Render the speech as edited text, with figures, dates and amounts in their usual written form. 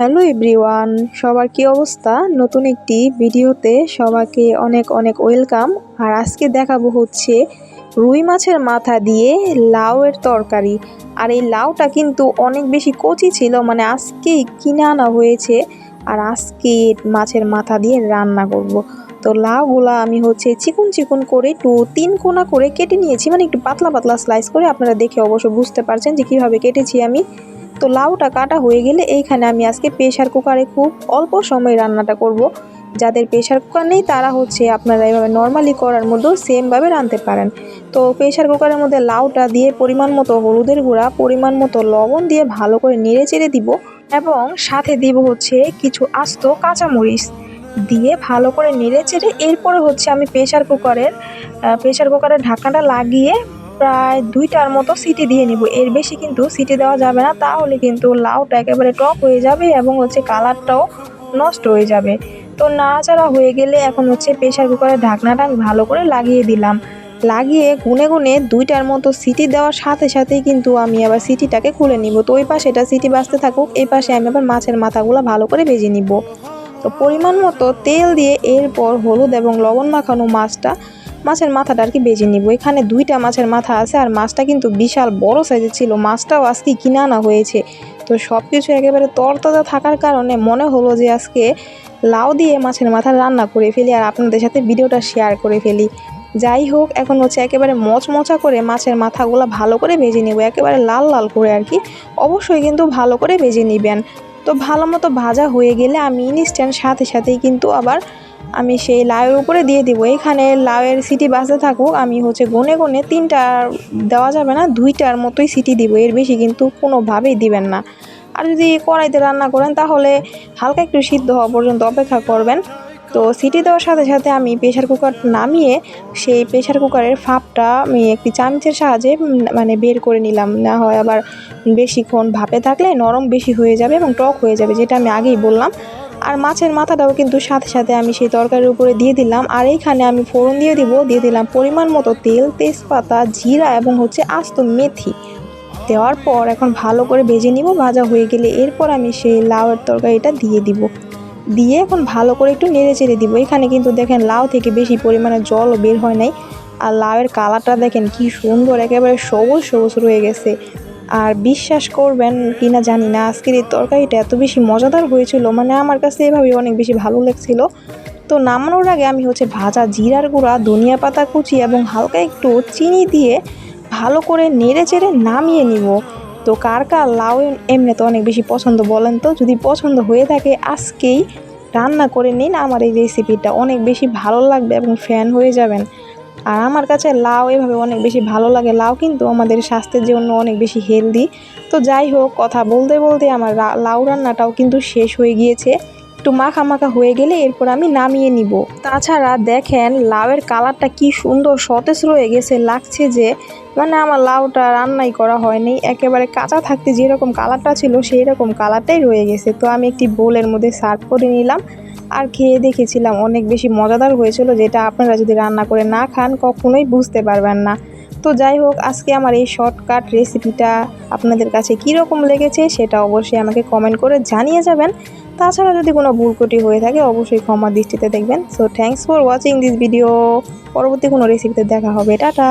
Hello everyone, সবার কি অবস্থা? নতুন একটি ভিডিওতে সবাইকে অনেক অনেক ওয়েলকাম। আর আজকে দেখাবো হচ্ছে রুই মাছের মাথা দিয়ে লাউয়ের তরকারি। আর এই লাউটা কিন্তু অনেক বেশি কচি ছিল, মানে আজকেই কিনে আনা হয়েছে। আর আজকে মাছের মাথা দিয়ে রান্না করব। তো লাউগুলা আমি হচ্ছে চিকন চিকন করে একটু 3 কোনা করে কেটে নিয়েছি, মানে একটু পাতলা পাতলা স্লাইস করে। আপনারা দেখে অবশ্য বুঝতে পারছেন যে কীভাবে কেটেছি আমি। তো লাউটা কাটা হয়ে গেলে এইখানে আমি আজকে প্রেশার কুকারে খুব অল্প সময় রান্নাটা করব। যাদের প্রেশার কুকার নেই তারা হচ্ছে আপনারা এভাবে নর্মালি করার মধ্যেও সেমভাবে রাঁধতে পারেন। তো প্রেশার কুকারের মধ্যে লাউটা দিয়ে পরিমাণ মতো হলুদের গুঁড়া, পরিমাণ মতো লবণ দিয়ে ভালো করে নেড়ে চেড়ে দিব, এবং সাথে দিব হচ্ছে কিছু আস্ত কাঁচামরিচ দিয়ে ভালো করে নেড়ে চেড়ে এরপরে হচ্ছে আমি প্রেশার কুকারের ঢাকনাটা লাগিয়ে প্রায় 2টার মতো সিটি দিয়ে নিব। এর বেশি কিন্তু সিটি দেওয়া যাবে না, তাহলে কিন্তু লাউটা একেবারে টক হয়ে যাবে এবং হচ্ছে কালারটাও নষ্ট হয়ে যাবে। তো নাড়াচাড়া হয়ে গেলে এখন হচ্ছে প্রেশার কুকারের ঢাকনাটা আমি ভালো করে লাগিয়ে দিলাম। লাগিয়ে গুনে গুনে 2টার মতো সিটি দেওয়ার সাথে সাথেই কিন্তু আমি আবার সিটিটাকে খুলে নিব। তো ওই পাশে এটা সিটি বাজতে থাকুক, এই পাশে আমি আবার মাছের মাথাগুলো ভালো করে ভেজে নিব। তো পরিমাণ মতো তেল দিয়ে এরপর হলুদ এবং লবণ মাখানো মাছের মাথাটা আর কি ভেজে নিব। এখানে 2টা মাছের মাথা আছে, আর মাছটা কিন্তু বিশাল বড় সাইজের ছিল। মাছটাও আজকে কিনে আনা হয়েছে। তো সব কিছু একেবারে তরতাজা থাকার কারণে মনে হলো যে আজকে লাউ দিয়ে মাছের মাথা রান্না করে ফেলি আর আপনাদের সাথে ভিডিওটা শেয়ার করে ফেলি। যাই হোক, এখন হচ্ছে একেবারে মচমচা করে মাছের মাথাগুলো ভালো করে ভেজে নেব, একেবারে লাল লাল করে আর কি। অবশ্যই কিন্তু ভালো করে ভেজে নেবেন। তো ভালো মতো ভাজা হয়ে গেলে আমি ইনস্ট্যান্ট সাথে সাথেই কিন্তু আবার আমি সেই লাউয়ের উপরে দিয়ে দিব। এখানে লাউয়ের সিটি বাজতে থাকুক, আমি হচ্ছে গুনে গুনে 3টা দেওয়া যাবে না, 2টার মতোই সিটি দিব। এর বেশি কিন্তু কোনোভাবেই দিবেন না। আর যদি কড়াইতে রান্না করেন তাহলে হালকা একটু সিদ্ধ হওয়া পর্যন্ত অপেক্ষা করবেন। তো সিটি দেওয়ার সাথে সাথে আমি প্রেশার কুকার নামিয়ে সেই প্রেশার কুকারের ফাঁপটা আমি একটি চামচের সাহায্যে মানে বের করে নিলাম। না হয় আবার বেশিক্ষণ ভাপে থাকলে নরম বেশি হয়ে যাবে এবং টক হয়ে যাবে, যেটা আমি আগেই বললাম। আর মাছের মাথাটাও কিন্তু সাথে সাথে আমি সেই তরকারির উপরে দিয়ে দিলাম। আর এইখানে আমি ফোড়ন দিয়ে দিলাম পরিমাণ মতো তেল, তেজপাতা, জিরা এবং হচ্ছে আস্ত মেথি। দেওয়ার পর এখন ভালো করে ভেজে নিব। ভাজা হয়ে গেলে এরপর আমি সেই লাউয়ের তরকারিটা দিয়ে এখন ভালো করে একটু নেড়ে চেড়ে দিব। এখানে কিন্তু দেখেন লাউ থেকে বেশি পরিমাণে জলও বের হয় নাই। আর লাউয়ের কালারটা দেখেন কি সুন্দর, একেবারে সবুজ সবুজ রয়ে গেছে। আর বিশ্বাস করবেন কিনা জানি না, আজকের এই তরকারিটা এত বেশি মজাদার হয়েছিল, মানে আমার কাছে এভাবে অনেক বেশি ভালো লাগছিল। তো নামানোর আগে আমি হচ্ছে ভাজা জিরার গুঁড়া, ধনিয়া পাতা কুচি এবং হালকা একটু চিনি দিয়ে ভালো করে নেড়ে চেড়ে নামিয়ে নিব। তো কার কার লাউ এমনি তো অনেক বেশি পছন্দ বলেন তো? যদি পছন্দ হয়ে থাকে আজকেই রান্না করে নিন, আমার এই রেসিপিটা অনেক বেশি ভালো লাগবে এবং ফ্যান হয়ে যাবেন। আর আমার কাছে লাউ এভাবে অনেক বেশি ভালো লাগে। লাউ কিন্তু আমাদের স্বাস্থ্যের জন্য অনেক বেশি হেলদি। তো যাই হোক, কথা বলতে বলতে আমার লাউ রান্নাটাও কিন্তু শেষ হয়ে গিয়েছে। একটু মাখা মাখা হয়ে গেলে এরপর আমি নামিয়ে নিব। তাছাড়া দেখেন লাউয়ের কালারটা কি সুন্দর সতেজ রয়ে গেছে, লাগছে যে মানে আমার লাউটা রান্নাই করা হয়নি, একেবারে কাঁচা থাকতে যেরকম কালারটা ছিল সেই রকম কালারটাই রয়ে গেছে। তো আমি একটি বোলের মধ্যে সার্ভ করে নিলাম আর খেয়ে দেখেছিলাম, অনেক বেশি মজাদার হয়েছিল, যেটা আপনারা যদি রান্না করে না খান কখনোই বুঝতে পারবেন না। তো যাই হোক, আজকে আমার এই শর্টকাট রেসিপিটা আপনাদের কাছে কীরকম লেগেছে সেটা অবশ্যই আমাকে কমেন্ট করে জানিয়ে যাবেন। তাছাড়া যদি কোনো ভুলত্রুটি হয়ে থাকে অবশ্যই ক্ষমা দৃষ্টিতে দেখবেন। So thanks for watching this video. পরবর্তী কোনো রেসিপিতে দেখা হবে। টাটা।